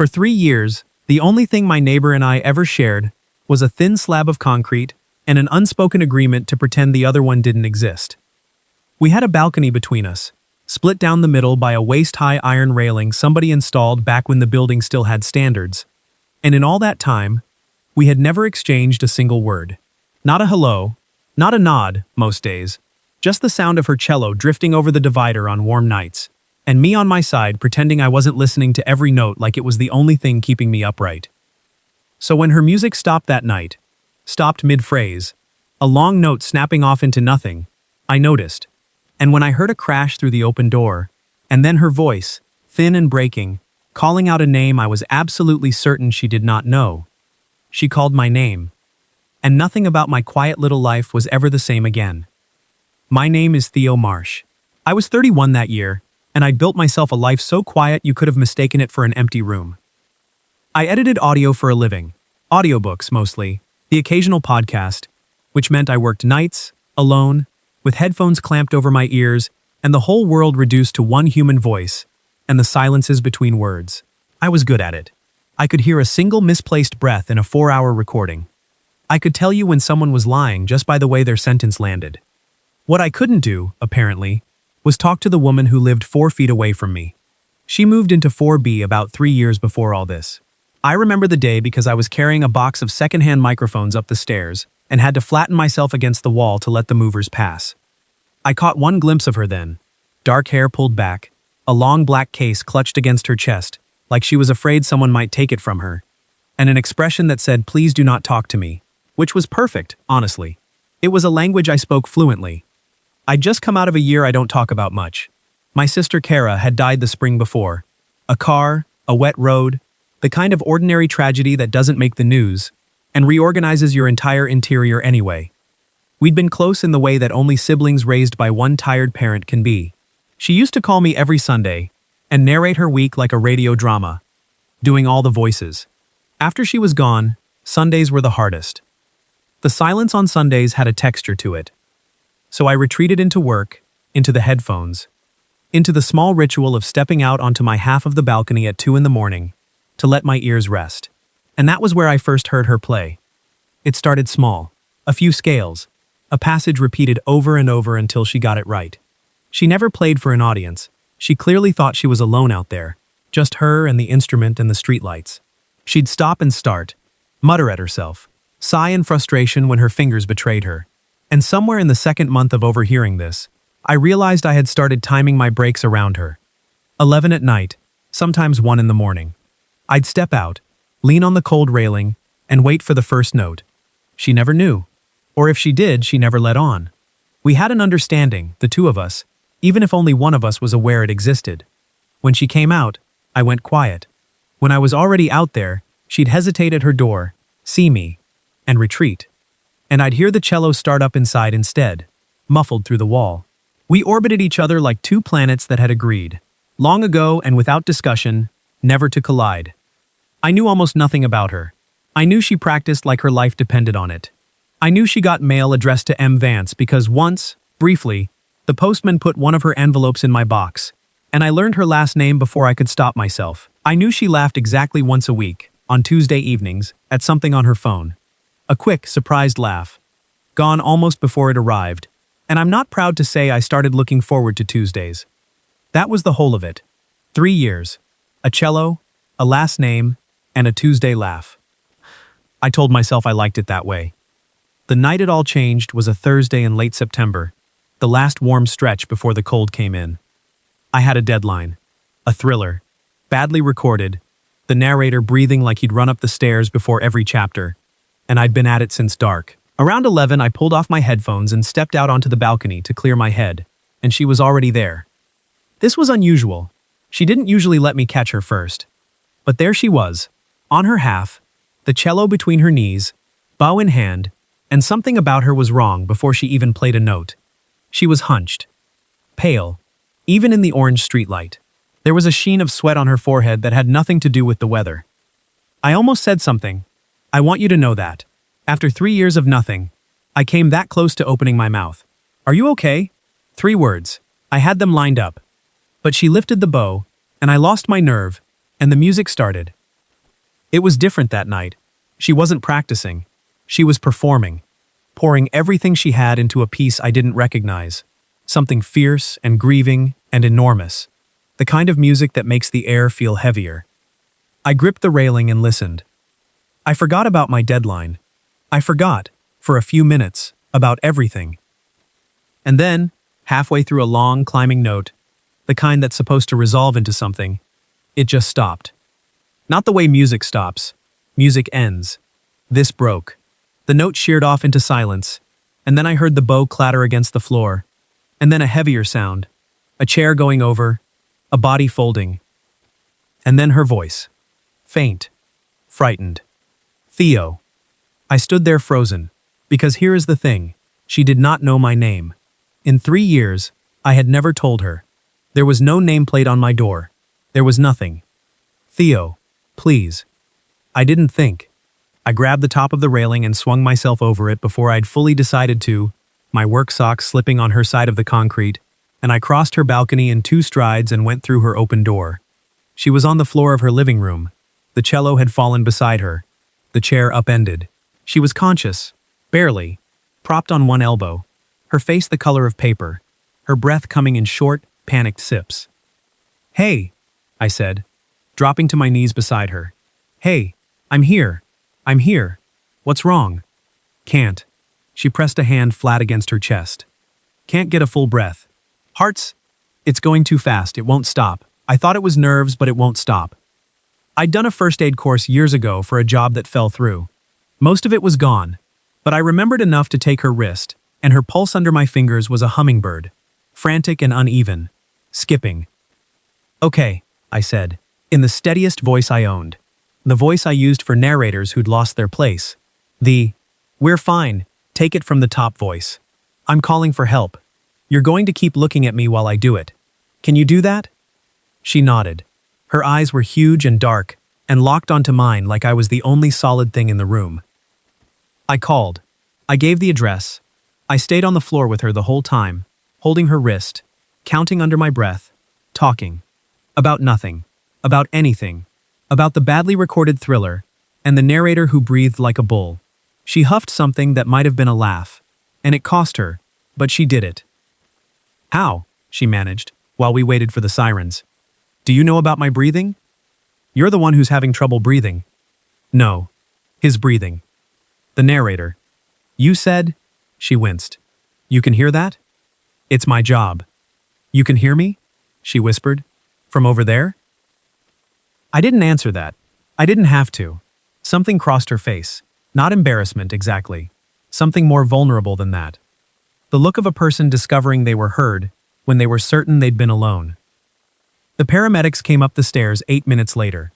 For 3 years, the only thing my neighbor and I ever shared was a thin slab of concrete and an unspoken agreement to pretend the other one didn't exist. We had a balcony between us, split down the middle by a waist-high iron railing somebody installed back when the building still had standards. And in all that time, we had never exchanged a single word. Not a hello, not a nod, most days. Just the sound of her cello drifting over the divider on warm nights, and me on my side pretending I wasn't listening to every note like it was the only thing keeping me upright. So when her music stopped that night, stopped mid-phrase, a long note snapping off into nothing, I noticed. And when I heard a crash through the open door, and then her voice, thin and breaking, calling out a name I was absolutely certain she did not know. She called my name. And nothing about my quiet little life was ever the same again. My name is Theo Marsh. I was 31 that year, and I'd built myself a life so quiet you could have mistaken it for an empty room. I edited audio for a living, audiobooks mostly, the occasional podcast, which meant I worked nights, alone, with headphones clamped over my ears, and the whole world reduced to one human voice, and the silences between words. I was good at it. I could hear a single misplaced breath in a 4-hour recording. I could tell you when someone was lying just by the way their sentence landed. What I couldn't do, apparently, was talk to the woman who lived 4 feet away from me. She moved into 4B about 3 years before all this. I remember the day because I was carrying a box of secondhand microphones up the stairs and had to flatten myself against the wall to let the movers pass. I caught one glimpse of her then. Dark hair pulled back, a long black case clutched against her chest, like she was afraid someone might take it from her, and an expression that said, "Please do not talk to me," which was perfect, honestly. It was a language I spoke fluently. I'd just come out of a year I don't talk about much. My sister Kara had died the spring before. A car, a wet road, the kind of ordinary tragedy that doesn't make the news, and reorganizes your entire interior anyway. We'd been close in the way that only siblings raised by one tired parent can be. She used to call me every Sunday and narrate her week like a radio drama, doing all the voices. After she was gone, Sundays were the hardest. The silence on Sundays had a texture to it. So I retreated into work, into the headphones, into the small ritual of stepping out onto my half of the balcony at 2 in the morning to let my ears rest. And that was where I first heard her play. It started small, a few scales, a passage repeated over and over until she got it right. She never played for an audience. She clearly thought she was alone out there, just her and the instrument and the streetlights. She'd stop and start, mutter at herself, sigh in frustration when her fingers betrayed her. And somewhere in the second month of overhearing this, I realized I had started timing my breaks around her. 11 at night, sometimes 1 in the morning. I'd step out, lean on the cold railing, and wait for the first note. She never knew. Or if she did, she never let on. We had an understanding, the two of us, even if only one of us was aware it existed. When she came out, I went quiet. When I was already out there, she'd hesitate at her door, see me, and retreat. And I'd hear the cello start up inside instead, muffled through the wall. We orbited each other like 2 planets that had agreed, long ago and without discussion, never to collide. I knew almost nothing about her. I knew she practiced like her life depended on it. I knew she got mail addressed to M. Vance because once, briefly, the postman put one of her envelopes in my box, and I learned her last name before I could stop myself. I knew she laughed exactly once a week, on Tuesday evenings, at something on her phone. A quick, surprised laugh. Gone almost before it arrived, and I'm not proud to say I started looking forward to Tuesdays. That was the whole of it. 3 years. A cello, a last name, and a Tuesday laugh. I told myself I liked it that way. The night it all changed was a Thursday in late September, the last warm stretch before the cold came in. I had a deadline. A thriller. Badly recorded. The narrator breathing like he'd run up the stairs before every chapter. And I'd been at it since dark. Around 11, I pulled off my headphones and stepped out onto the balcony to clear my head, and she was already there. This was unusual. She didn't usually let me catch her first. But there she was, on her half, the cello between her knees, bow in hand, and something about her was wrong before she even played a note. She was hunched, pale, even in the orange streetlight. There was a sheen of sweat on her forehead that had nothing to do with the weather. I almost said something. I want you to know that. After 3 years of nothing, I came that close to opening my mouth. Are you okay? 3 words. I had them lined up. But she lifted the bow, and I lost my nerve, and the music started. It was different that night. She wasn't practicing. She was performing, pouring everything she had into a piece I didn't recognize. Something fierce and grieving and enormous. The kind of music that makes the air feel heavier. I gripped the railing and listened. I forgot about my deadline. I forgot, for a few minutes, about everything. And then, halfway through a long, climbing note, the kind that's supposed to resolve into something, it just stopped. Not the way music stops. Music ends. This broke. The note sheared off into silence, and then I heard the bow clatter against the floor, and then a heavier sound, a chair going over, a body folding, and then her voice. Faint. Frightened. Theo. I stood there frozen, because here is the thing, she did not know my name. In 3 years, I had never told her. There was no nameplate on my door. There was nothing. Theo, please. I didn't think. I grabbed the top of the railing and swung myself over it before I'd fully decided to, my work socks slipping on her side of the concrete, and I crossed her balcony in 2 strides and went through her open door. She was on the floor of her living room. The cello had fallen beside her. The chair upended. She was conscious, barely, propped on one elbow, her face the color of paper, her breath coming in short, panicked sips. "Hey," I said, dropping to my knees beside her. "Hey, I'm here. I'm here. What's wrong?" "Can't." She pressed a hand flat against her chest. "Can't get a full breath. Hearts? It's going too fast. It won't stop. I thought it was nerves, but it won't stop." I'd done a first aid course years ago for a job that fell through. Most of it was gone, but I remembered enough to take her wrist, and her pulse under my fingers was a hummingbird, frantic and uneven, skipping. "Okay," I said, in the steadiest voice I owned. The voice I used for narrators who'd lost their place. The, "We're fine, take it from the top" voice. "I'm calling for help. You're going to keep looking at me while I do it. Can you do that?" She nodded. Her eyes were huge and dark, and locked onto mine like I was the only solid thing in the room. I called. I gave the address. I stayed on the floor with her the whole time, holding her wrist, counting under my breath, talking. About nothing. About anything. About the badly recorded thriller, and the narrator who breathed like a bull. She huffed something that might have been a laugh, and it cost her, but she did it. "How?" she managed, while we waited for the sirens. "Do you know about my breathing?" "You're the one who's having trouble breathing." "No. His breathing." The narrator. "You said?" She winced. "You can hear that?" "It's my job." "You can hear me?" she whispered. "From over there?" I didn't answer that. I didn't have to. Something crossed her face. Not embarrassment, exactly. Something more vulnerable than that. The look of a person discovering they were heard when they were certain they'd been alone. The paramedics came up the stairs 8 minutes later.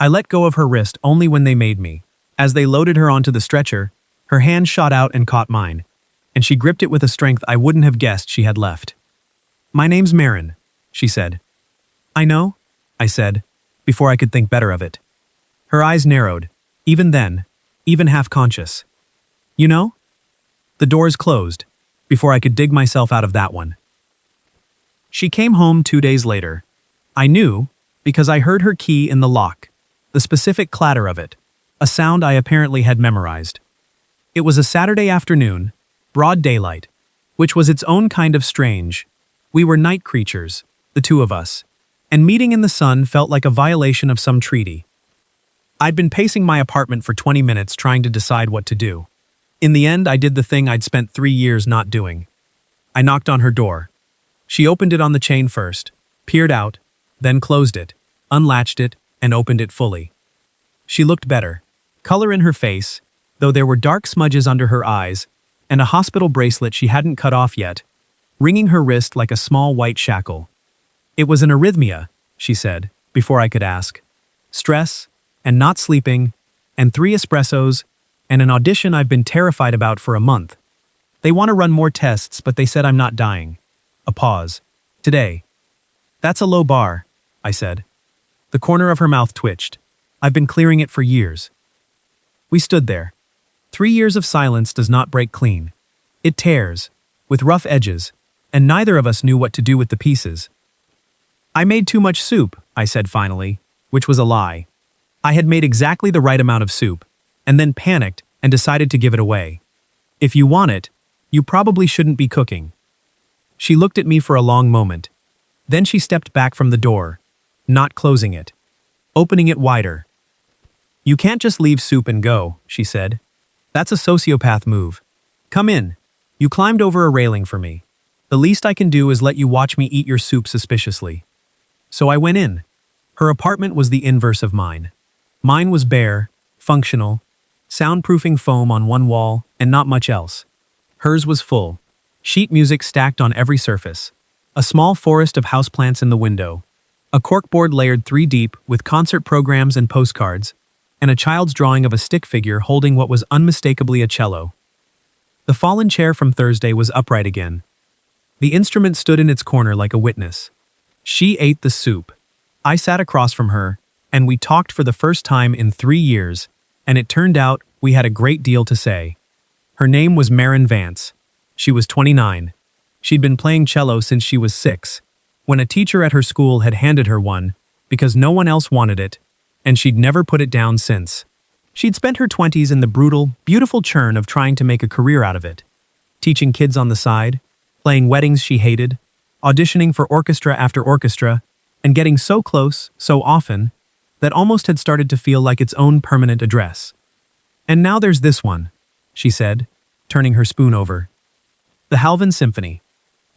I let go of her wrist only when they made me. As they loaded her onto the stretcher, her hand shot out and caught mine, and she gripped it with a strength I wouldn't have guessed she had left. "My name's Marin," she said. "I know," I said, before I could think better of it. Her eyes narrowed, even then, even half-conscious. "You know?" The doors closed, before I could dig myself out of that one. She came home 2 days later. I knew, because I heard her key in the lock, the specific clatter of it, a sound I apparently had memorized. It was a Saturday afternoon, broad daylight, which was its own kind of strange. We were night creatures, the two of us, and meeting in the sun felt like a violation of some treaty. I'd been pacing my apartment for 20 minutes trying to decide what to do. In the end, I did the thing I'd spent 3 years not doing. I knocked on her door. She opened it on the chain first, peered out, then closed it, unlatched it, and opened it fully. She looked better. Color in her face, though there were dark smudges under her eyes, and a hospital bracelet she hadn't cut off yet, ringing her wrist like a small white shackle. "It was an arrhythmia," she said, before I could ask. "Stress, and not sleeping, and 3 espressos, and an audition I've been terrified about for a month. They want to run more tests, but they said I'm not dying." A pause. "Today." "That's a low bar," I said. The corner of her mouth twitched. "I've been clearing it for years." We stood there. 3 years of silence does not break clean. It tears, with rough edges, and neither of us knew what to do with the pieces. "I made too much soup," I said finally, which was a lie. I had made exactly the right amount of soup, and then panicked and decided to give it away. If you want it, you probably shouldn't be cooking. She looked at me for a long moment. Then she stepped back from the door, not closing it, opening it wider. You can't just leave soup and go, she said. That's a sociopath move. Come in. You climbed over a railing for me. The least I can do is let you watch me eat your soup suspiciously. So I went in. Her apartment was the inverse of mine. Mine was bare, functional, soundproofing foam on one wall, and not much else. Hers was full. Sheet music stacked on every surface. A small forest of houseplants in the window. A corkboard layered 3 deep with concert programs and postcards, and a child's drawing of a stick figure holding what was unmistakably a cello. The fallen chair from Thursday was upright again. The instrument stood in its corner like a witness. She ate the soup. I sat across from her, and we talked for the first time in 3 years, and it turned out we had a great deal to say. Her name was Marin Vance. She was 29. She'd been playing cello since she was 6, when a teacher at her school had handed her one, because no one else wanted it, and she'd never put it down since. She'd spent her 20s in the brutal, beautiful churn of trying to make a career out of it. Teaching kids on the side, playing weddings she hated, auditioning for orchestra after orchestra, and getting so close, so often, that almost had started to feel like its own permanent address. And now there's this one, she said, turning her spoon over. The Halvan Symphony.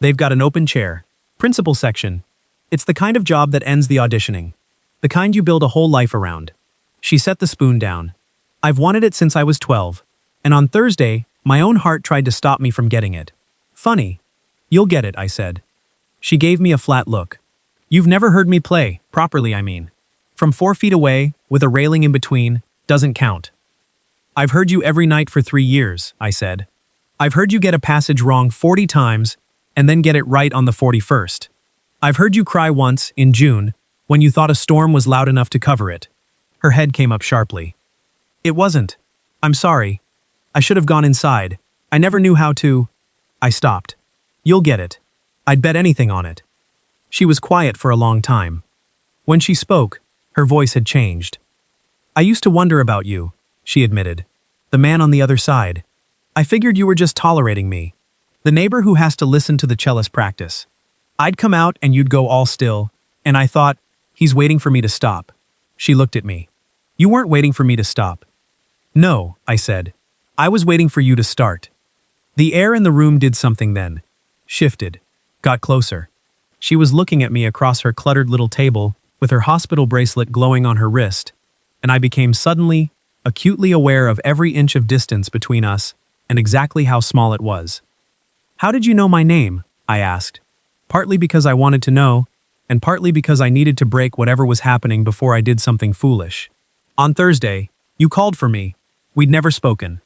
They've got an open chair, principal section. It's the kind of job that ends the auditioning. The kind you build a whole life around. She set the spoon down. I've wanted it since I was 12, and on Thursday, my own heart tried to stop me from getting it. Funny. You'll get it, I said. She gave me a flat look. You've never heard me play, properly I mean. From 4 feet away, with a railing in between, doesn't count. I've heard you every night for 3 years, I said. I've heard you get a passage wrong 40 times, and then get it right on the 41st. I've heard you cry once, in June, when you thought a storm was loud enough to cover it. Her head came up sharply. It wasn't. I'm sorry. I should have gone inside. I never knew how to. I stopped. You'll get it. I'd bet anything on it. She was quiet for a long time. When she spoke, her voice had changed. I used to wonder about you, she admitted. The man on the other side. I figured you were just tolerating me. The neighbor who has to listen to the cellist practice. I'd come out and you'd go all still, and I thought, he's waiting for me to stop. She looked at me. You weren't waiting for me to stop. No, I said. I was waiting for you to start. The air in the room did something then. Shifted. Got closer. She was looking at me across her cluttered little table, with her hospital bracelet glowing on her wrist, and I became suddenly, acutely aware of every inch of distance between us and exactly how small it was. How did you know my name? I asked. Partly because I wanted to know, and partly because I needed to break whatever was happening before I did something foolish. On Thursday, you called for me. We'd never spoken.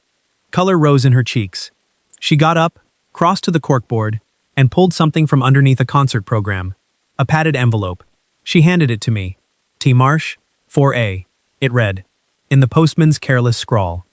Color rose in her cheeks. She got up, crossed to the corkboard, and pulled something from underneath a concert program. A padded envelope. She handed it to me. T. Marsh, 4A. It read, in the postman's careless scrawl.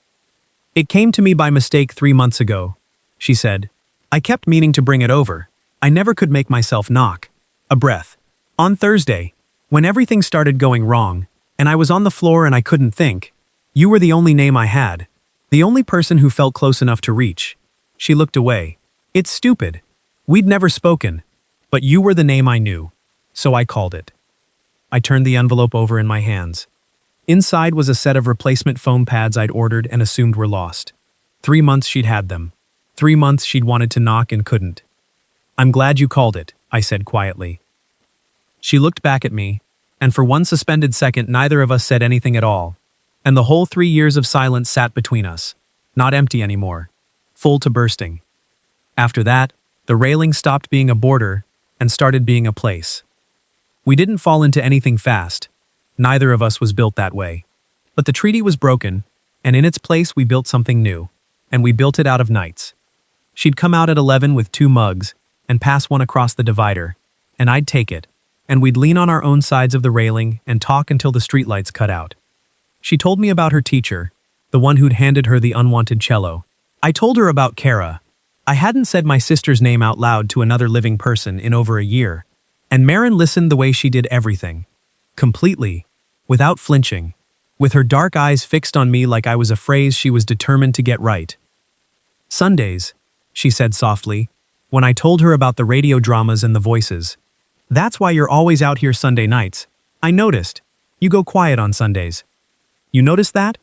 It came to me by mistake 3 months ago, she said. I kept meaning to bring it over. I never could make myself knock. A breath. On Thursday, when everything started going wrong, and I was on the floor and I couldn't think, you were the only name I had. The only person who felt close enough to reach. She looked away. It's stupid. We'd never spoken, but you were the name I knew, so I called it. I turned the envelope over in my hands. Inside was a set of replacement foam pads I'd ordered and assumed were lost. 3 months she'd had them. 3 months she'd wanted to knock and couldn't. I'm glad you called it, I said quietly. She looked back at me, and for one suspended second neither of us said anything at all, and the whole 3 years of silence sat between us, not empty anymore, full to bursting. After that, the railing stopped being a border and started being a place. We didn't fall into anything fast. Neither of us was built that way. But the treaty was broken, and in its place we built something new, and we built it out of nights. She'd come out at 11 with 2 mugs and pass one across the divider, and I'd take it, and we'd lean on our own sides of the railing and talk until the streetlights cut out. She told me about her teacher, the one who'd handed her the unwanted cello. I told her about Kara. I hadn't said my sister's name out loud to another living person in over a year, and Marin listened the way she did everything. Completely, without flinching, with her dark eyes fixed on me like I was a phrase she was determined to get right. "Sundays," she said softly, when I told her about the radio dramas and the voices. "That's why you're always out here Sunday nights. I noticed. You go quiet on Sundays. You notice that?"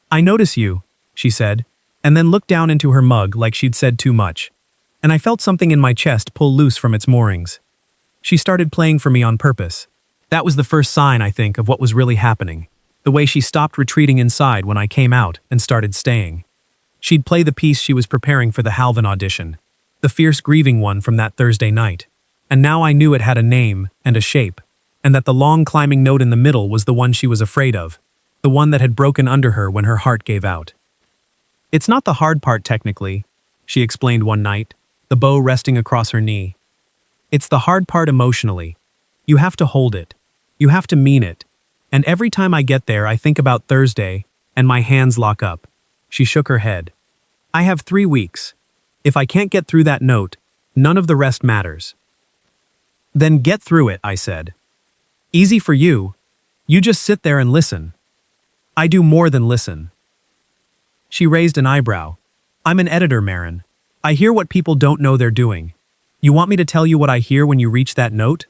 "I notice you," she said, and then looked down into her mug like she'd said too much. And I felt something in my chest pull loose from its moorings. She started playing for me on purpose. That was the first sign, I think, of what was really happening. The way she stopped retreating inside when I came out and started staying. She'd play the piece she was preparing for the Halvin audition, the fierce grieving one from that Thursday night. And now I knew it had a name and a shape, and that the long climbing note in the middle was the one she was afraid of, the one that had broken under her when her heart gave out. "It's not the hard part technically," she explained one night, the bow resting across her knee. "It's the hard part emotionally. You have to hold it. You have to mean it. And every time I get there I think about Thursday, and my hands lock up." She shook her head. "I have 3 weeks. If I can't get through that note, none of the rest matters." "Then get through it," I said. "Easy for you. You just sit there and listen." "I do more than listen." She raised an eyebrow. "I'm an editor, Marin. I hear what people don't know they're doing. You want me to tell you what I hear when you reach that note?"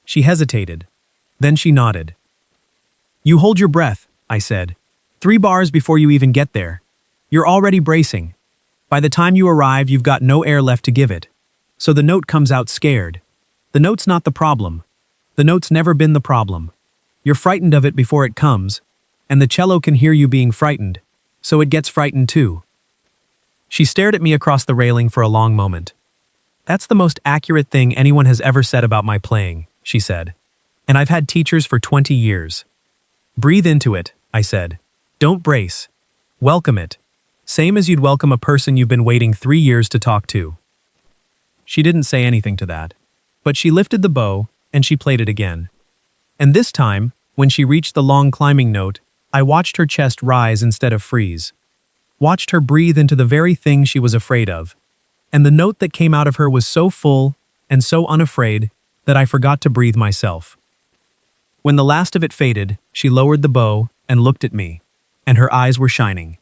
She hesitated. Then she nodded. "You hold your breath," I said. 3 bars before you even get there. You're already bracing. By the time you arrive, you've got no air left to give it. So the note comes out scared. The note's not the problem. The note's never been the problem. You're frightened of it before it comes, and the cello can hear you being frightened, so it gets frightened too. She stared at me across the railing for a long moment. "That's the most accurate thing anyone has ever said about my playing," she said. "And I've had teachers for 20 years. Breathe into it," I said. "Don't brace. Welcome it. Same as you'd welcome a person you've been waiting 3 years to talk to." She didn't say anything to that, but she lifted the bow and she played it again. And this time, when she reached the long climbing note, I watched her chest rise instead of freeze. Watched her breathe into the very thing she was afraid of. And the note that came out of her was so full and so unafraid that I forgot to breathe myself. When the last of it faded, she lowered the bow and looked at me, and her eyes were shining.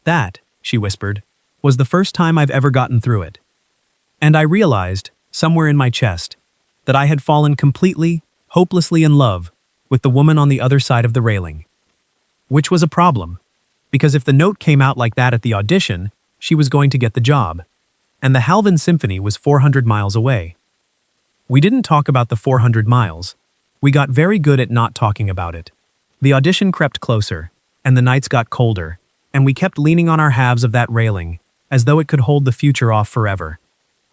"That," she whispered, "was the first time I've ever gotten through it." And I realized, somewhere in my chest, that I had fallen completely, hopelessly in love with the woman on the other side of the railing. Which was a problem, because if the note came out like that at the audition, she was going to get the job. And the Halvin Symphony was 400 miles away. We didn't talk about the 400 miles. We got very good at not talking about it. The audition crept closer, and the nights got colder, and we kept leaning on our halves of that railing, as though it could hold the future off forever.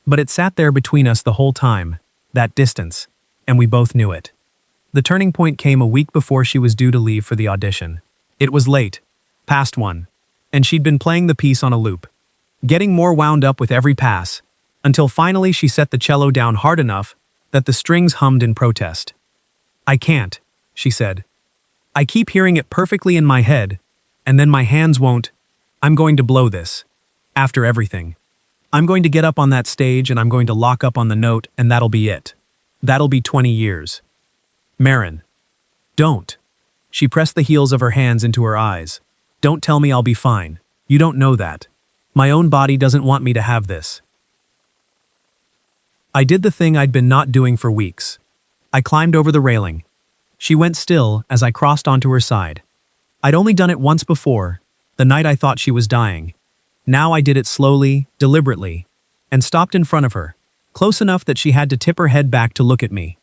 But it sat there between us the whole time, that distance, and we both knew it. The turning point came a week before she was due to leave for the audition. It was late, past 1, and she'd been playing the piece on a loop, getting more wound up with every pass, until finally she set the cello down hard enough that the strings hummed in protest. "I can't," she said. "I keep hearing it perfectly in my head, and then my hands won't. I'm going to blow this. After everything. I'm going to get up on that stage and I'm going to lock up on the note and that'll be it. That'll be 20 years. Marin. Don't." She pressed the heels of her hands into her eyes. "Don't tell me I'll be fine. You don't know that. My own body doesn't want me to have this." I did the thing I'd been not doing for weeks. I climbed over the railing. She went still as I crossed onto her side. I'd only done it once before, the night I thought she was dying. Now I did it slowly, deliberately, and stopped in front of her, close enough that she had to tip her head back to look at me.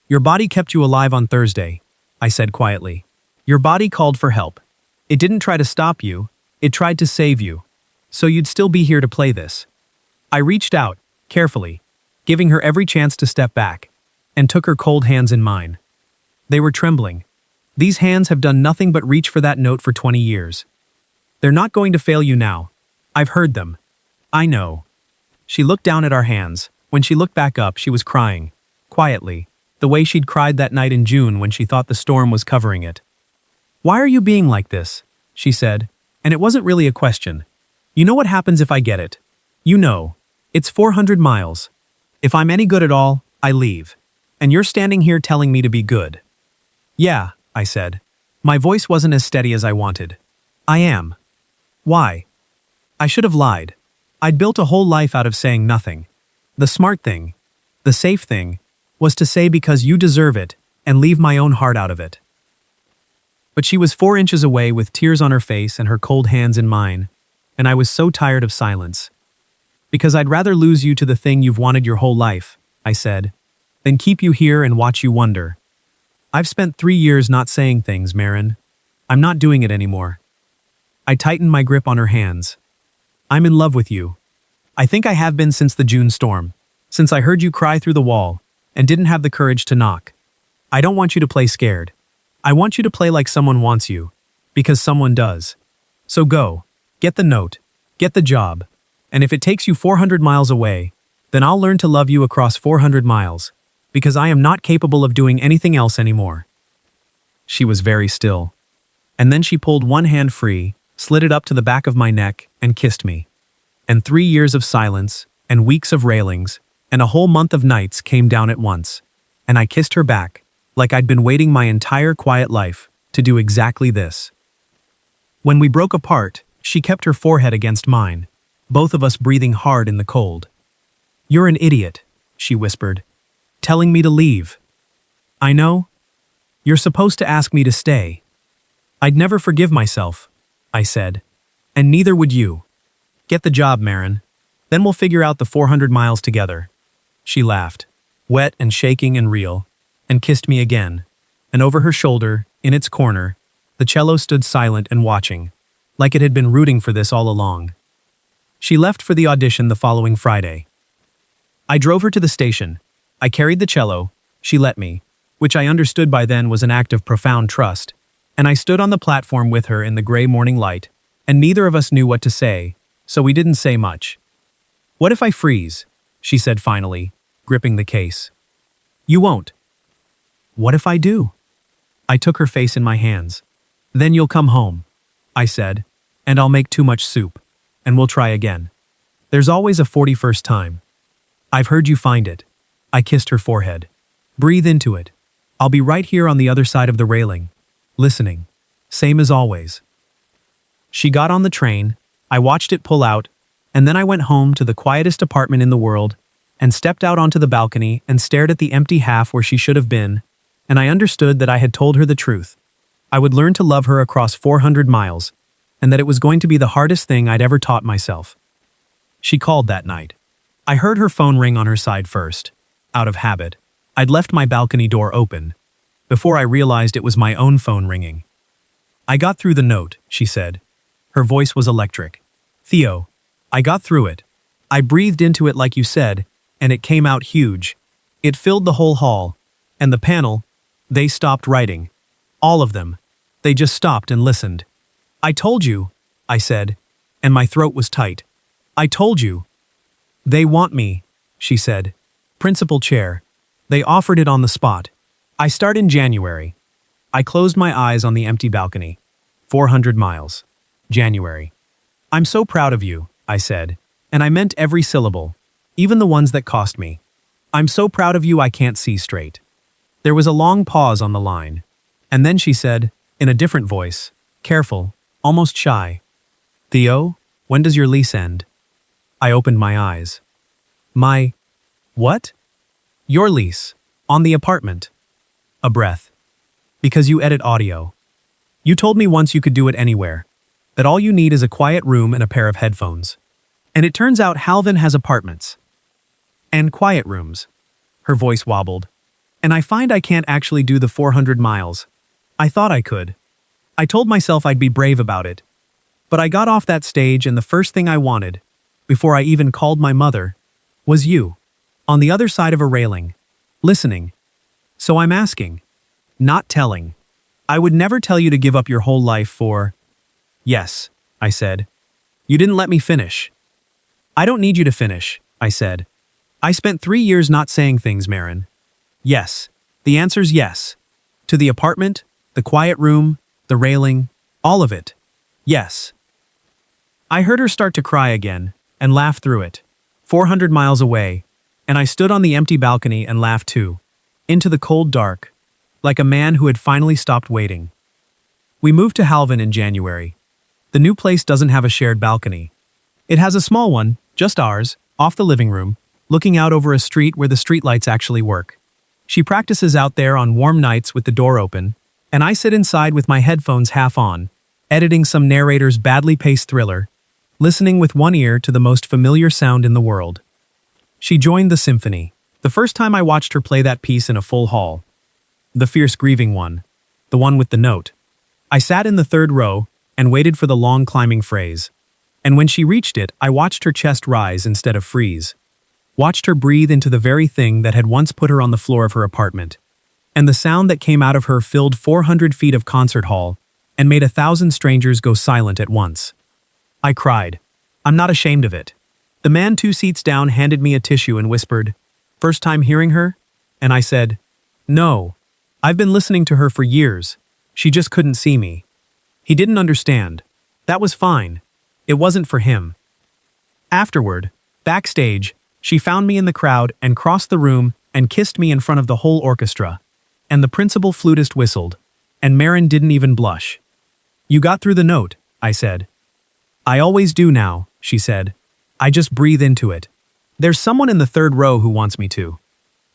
"Your body kept you alive on Thursday," I said quietly. "Your body called for help. It didn't try to stop you, it tried to save you. So you'd still be here to play this." I reached out, carefully, giving her every chance to step back, and took her cold hands in mine. They were trembling. These hands have done nothing but reach for that note for 20 years. They're not going to fail you now. I've heard them. I know. She looked down at our hands. When she looked back up, she was crying, quietly, the way she'd cried that night in June when she thought the storm was covering it. "Why are you being like this?" she said, and it wasn't really a question. "You know what happens if I get it. You know. It's 400 miles. If I'm any good at all, I leave. And you're standing here telling me to be good." "Yeah," I said. My voice wasn't as steady as I wanted. I am. Why? I should have lied. I'd built a whole life out of saying nothing. The smart thing, the safe thing, was to say because you deserve it and leave my own heart out of it. But she was 4 inches away with tears on her face and her cold hands in mine, and I was so tired of silence. Because I'd rather lose you to the thing you've wanted your whole life, I said, than keep you here and watch you wonder. I've spent 3 years not saying things, Marin. I'm not doing it anymore. I tightened my grip on her hands. I'm in love with you. I think I have been since the June storm, since I heard you cry through the wall and didn't have the courage to knock. I don't want you to play scared. I want you to play like someone wants you, because someone does. So go, get the note, get the job, and if it takes you 400 miles away, then I'll learn to love you across 400 miles, because I am not capable of doing anything else anymore. She was very still. And then she pulled one hand free, slid it up to the back of my neck, and kissed me. And 3 years of silence, and weeks of railings, and a whole month of nights came down at once. And I kissed her back, like I'd been waiting my entire quiet life to do exactly this. When we broke apart, she kept her forehead against mine, both of us breathing hard in the cold. You're an idiot, she whispered, telling me to leave. I know. You're supposed to ask me to stay. I'd never forgive myself, I said, and neither would you. Get the job, Marin. Then we'll figure out the 400 miles together. She laughed, wet and shaking and real, and kissed me again, and over her shoulder, in its corner, the cello stood silent and watching, like it had been rooting for this all along. She left for the audition the following Friday. I drove her to the station. I carried the cello, she let me, which I understood by then was an act of profound trust, and I stood on the platform with her in the gray morning light, and neither of us knew what to say, so we didn't say much. What if I freeze? She said finally, gripping the case. You won't. What if I do? I took her face in my hands. Then you'll come home, I said, and I'll make too much soup, and we'll try again. There's always a 41st time. I've heard you find it. I kissed her forehead. Breathe into it. I'll be right here on the other side of the railing, listening. Same as always. She got on the train, I watched it pull out, and then I went home to the quietest apartment in the world, and stepped out onto the balcony and stared at the empty half where she should have been, and I understood that I had told her the truth. I would learn to love her across 400 miles, and that it was going to be the hardest thing I'd ever taught myself. She called that night. I heard her phone ring on her side first. Out of habit, I'd left my balcony door open, before I realized it was my own phone ringing. I got through the note, she said. Her voice was electric. Theo, I got through it. I breathed into it like you said, and it came out huge. It filled the whole hall, and the panel, they stopped writing. All of them. They just stopped and listened. I told you, I said, and my throat was tight. I told you. They want me, she said. Principal chair. They offered it on the spot. I start in January. I closed my eyes on the empty balcony. 400 miles. January. I'm so proud of you, I said, and I meant every syllable, even the ones that cost me. I'm so proud of you I can't see straight. There was a long pause on the line, and then she said, in a different voice, careful, almost shy, Theo, when does your lease end? I opened my eyes. My... what? Your lease. On the apartment. A breath. Because you edit audio. You told me once you could do it anywhere. That all you need is a quiet room and a pair of headphones. And it turns out Halvin has apartments. And quiet rooms. Her voice wobbled. And I find I can't actually do the 400 miles. I thought I could. I told myself I'd be brave about it. But I got off that stage and the first thing I wanted, before I even called my mother, was you. On the other side of a railing. Listening. So I'm asking. Not telling. I would never tell you to give up your whole life for... Yes, I said. You didn't let me finish. I don't need you to finish, I said. I spent 3 years not saying things, Marin. Yes. The answer's yes. To the apartment, the quiet room, the railing, all of it. Yes. I heard her start to cry again, and laugh through it. 400 miles away, and I stood on the empty balcony and laughed too. Into the cold dark, like a man who had finally stopped waiting. We moved to Halvin in January. The new place doesn't have a shared balcony. It has a small one, just ours, off the living room, looking out over a street where the streetlights actually work. She practices out there on warm nights with the door open, and I sit inside with my headphones half on, editing some narrator's badly paced thriller, listening with one ear to the most familiar sound in the world. She joined the symphony. The first time I watched her play that piece in a full hall. The fierce grieving one. The one with the note. I sat in the third row and waited for the long climbing phrase. And when she reached it, I watched her chest rise instead of freeze. Watched her breathe into the very thing that had once put her on the floor of her apartment. And the sound that came out of her filled 400 feet of concert hall and made 1,000 strangers go silent at once. I cried. I'm not ashamed of it. The man 2 seats down handed me a tissue and whispered, "First time hearing her?" And I said, "No. I've been listening to her for years. She just couldn't see me." He didn't understand. That was fine. It wasn't for him. Afterward, backstage, she found me in the crowd and crossed the room and kissed me in front of the whole orchestra. And the principal flutist whistled, and Marin didn't even blush. "You got through the note," I said. "I always do now," she said. "I just breathe into it. There's someone in the third row who wants me to.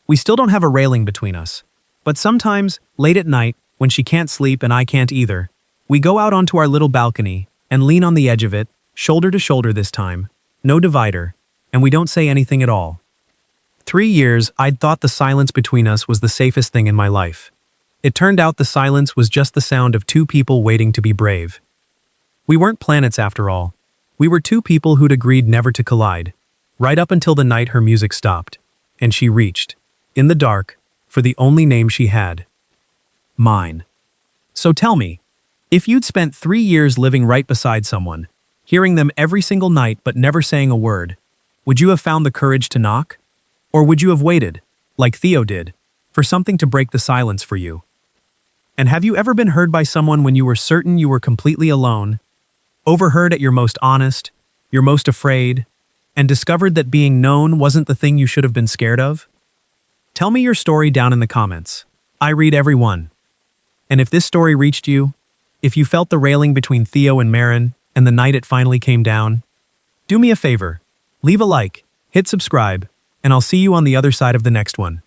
We still don't have a railing between us. But sometimes, late at night, when she can't sleep and I can't either, we go out onto our little balcony and lean on the edge of it, shoulder to shoulder this time, no divider, and we don't say anything at all." 3 years, I'd thought the silence between us was the safest thing in my life. It turned out the silence was just the sound of 2 people waiting to be brave. We weren't planets after all. We were 2 people who'd agreed never to collide, right up until the night her music stopped, and she reached, in the dark, for the only name she had. Mine. So tell me, if you'd spent 3 years living right beside someone, hearing them every single night but never saying a word, would you have found the courage to knock? Or would you have waited, like Theo did, for something to break the silence for you? And have you ever been heard by someone when you were certain you were completely alone, overheard at your most honest, your most afraid, and discovered that being known wasn't the thing you should have been scared of? Tell me your story down in the comments. I read every one. And if this story reached you, if you felt the railing between Theo and Marin and the night it finally came down, do me a favor, leave a like, hit subscribe, and I'll see you on the other side of the next one.